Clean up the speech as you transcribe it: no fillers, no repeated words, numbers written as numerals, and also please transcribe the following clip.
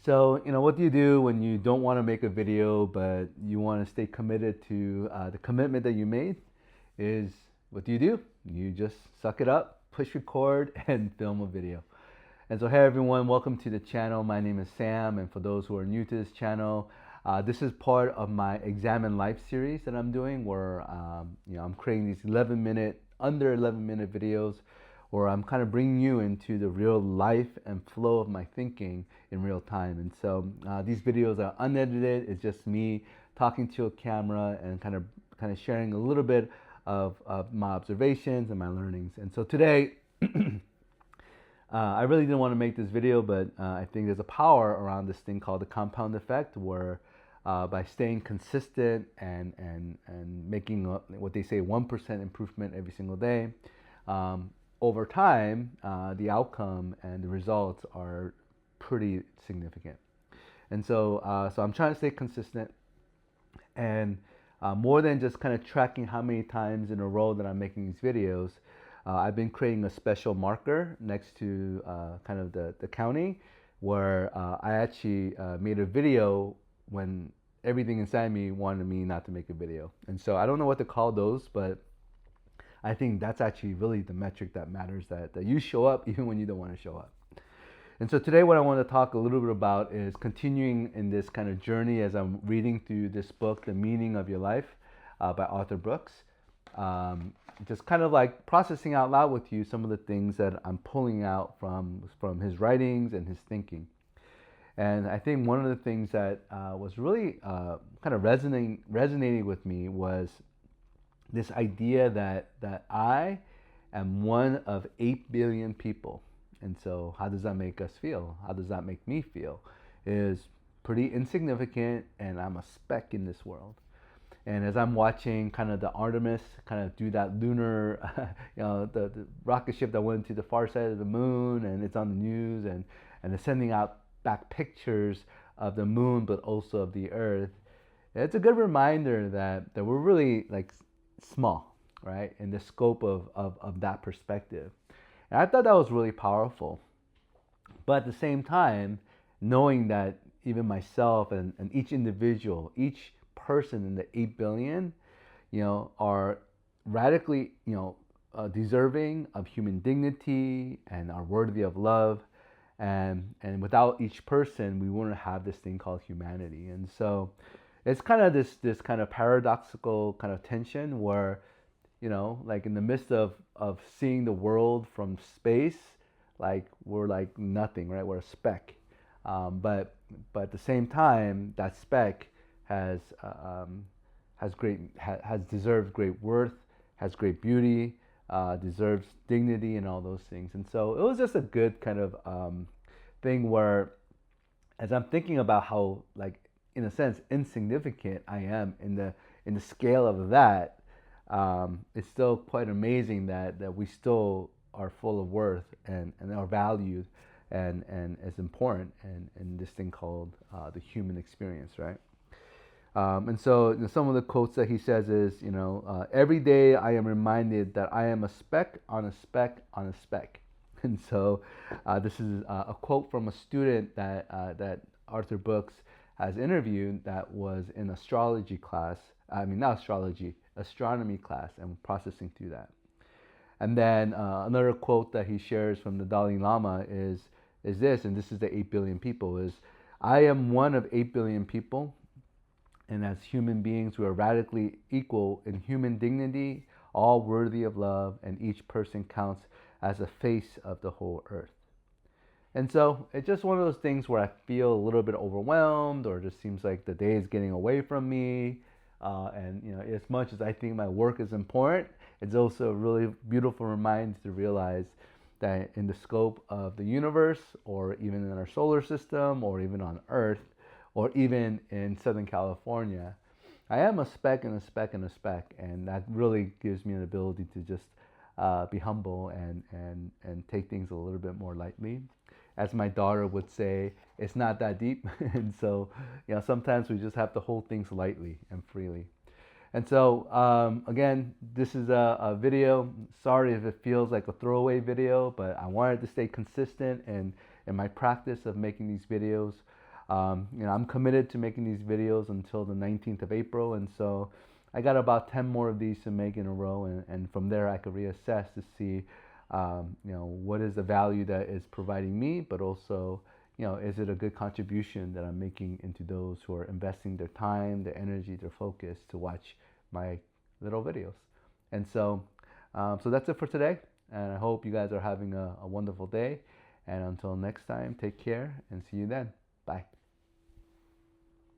So, what do you do when you don't want to make a video, but you want to stay committed to the commitment that you made? Is what do? You just suck it up, push record, and film a video. And so, hey everyone, welcome to the channel. My name is Sam, and for those who are new to this channel, this is part of my Examine Life series that I'm doing, where I'm creating these 11-minute, under 11-minute videos, where I'm kind of bringing you into the real life and flow of my thinking in real time. And so these videos are unedited. It's just me talking to a camera and kind of sharing a little bit of my observations and my learnings. And so today. I really didn't want to make this video, but I think there's a power around this thing called the compound effect, where by staying consistent and making what they say 1% improvement every single day, um, over time, the outcome and the results are pretty significant. And so I'm trying to stay consistent and more than just kind of tracking how many times in a row that I'm making these videos. I've been creating a special marker next to kind of the county where I actually made a video when everything inside me wanted me not to make a video. And so I don't know what to call those, but I think that's actually really the metric that matters, that you show up even when you don't want to show up. And so today what I want to talk a little bit about is continuing in this kind of journey as I'm reading through this book, The Meaning of Your Life by Arthur Brooks. Just kind of like processing out loud with you some of the things that I'm pulling out from his writings and his thinking. And I think one of the things that was really kind of resonating with me was this idea that I am one of 8 billion people. And so how does that make us feel? How does that make me feel? Is pretty insignificant, and I'm a speck in this world. And as I'm watching kind of the Artemis kind of do that lunar, the rocket ship that went to the far side of the moon, and it's on the news, and it's sending out back pictures of the moon, but also of the Earth. It's a good reminder that we're really like small, right, in the scope of that perspective. And I thought that was really powerful. But at the same time, knowing that even myself and each individual, each person in the 8 billion, are radically, deserving of human dignity and are worthy of love. And without each person, we wouldn't have this thing called humanity. And so it's kind of this kind of paradoxical kind of tension where like in the midst of seeing the world from space, like we're like nothing, right? We're a speck. But at the same time, that speck has has deserved great worth, has great beauty, deserves dignity and all those things. And so it was just a good kind of thing where, as I'm thinking about how, like, in a sense, insignificant I am in the scale of that, it's still quite amazing that we still are full of worth and are valued and is important in this thing called the human experience, right? And so some of the quotes that he says is, every day I am reminded that I am a speck on a speck on a speck. And so this is a quote from a student that Arthur Brooks has interviewed that was in astrology class. I mean, not astrology, astronomy class, and processing through that. And then another quote that he shares from the Dalai Lama is this, and this is the 8 billion people, is, I am one of 8 billion people, and as human beings, we are radically equal in human dignity, all worthy of love, and each person counts as the face of the whole earth. And so it's just one of those things where I feel a little bit overwhelmed, or just seems like the day is getting away from me. And as much as I think my work is important, it's also a really beautiful reminder to realize that in the scope of the universe, or even in our solar system, or even on Earth, or even in Southern California, I am a speck and a speck and a speck, and that really gives me an ability to just be humble and take things a little bit more lightly. As my daughter would say, it's not that deep. And so, sometimes we just have to hold things lightly and freely. And so, again, this is a video. Sorry if it feels like a throwaway video, but I wanted to stay consistent in my practice of making these videos. I'm committed to making these videos until the 19th of April, and so I got about 10 more of these to make in a row, and from there I could reassess to see, what is the value that is providing me, but also, is it a good contribution that I'm making into those who are investing their time, their energy, their focus to watch my little videos. And so that's it for today. And I hope you guys are having a wonderful day. And until next time, take care and see you then. Bye.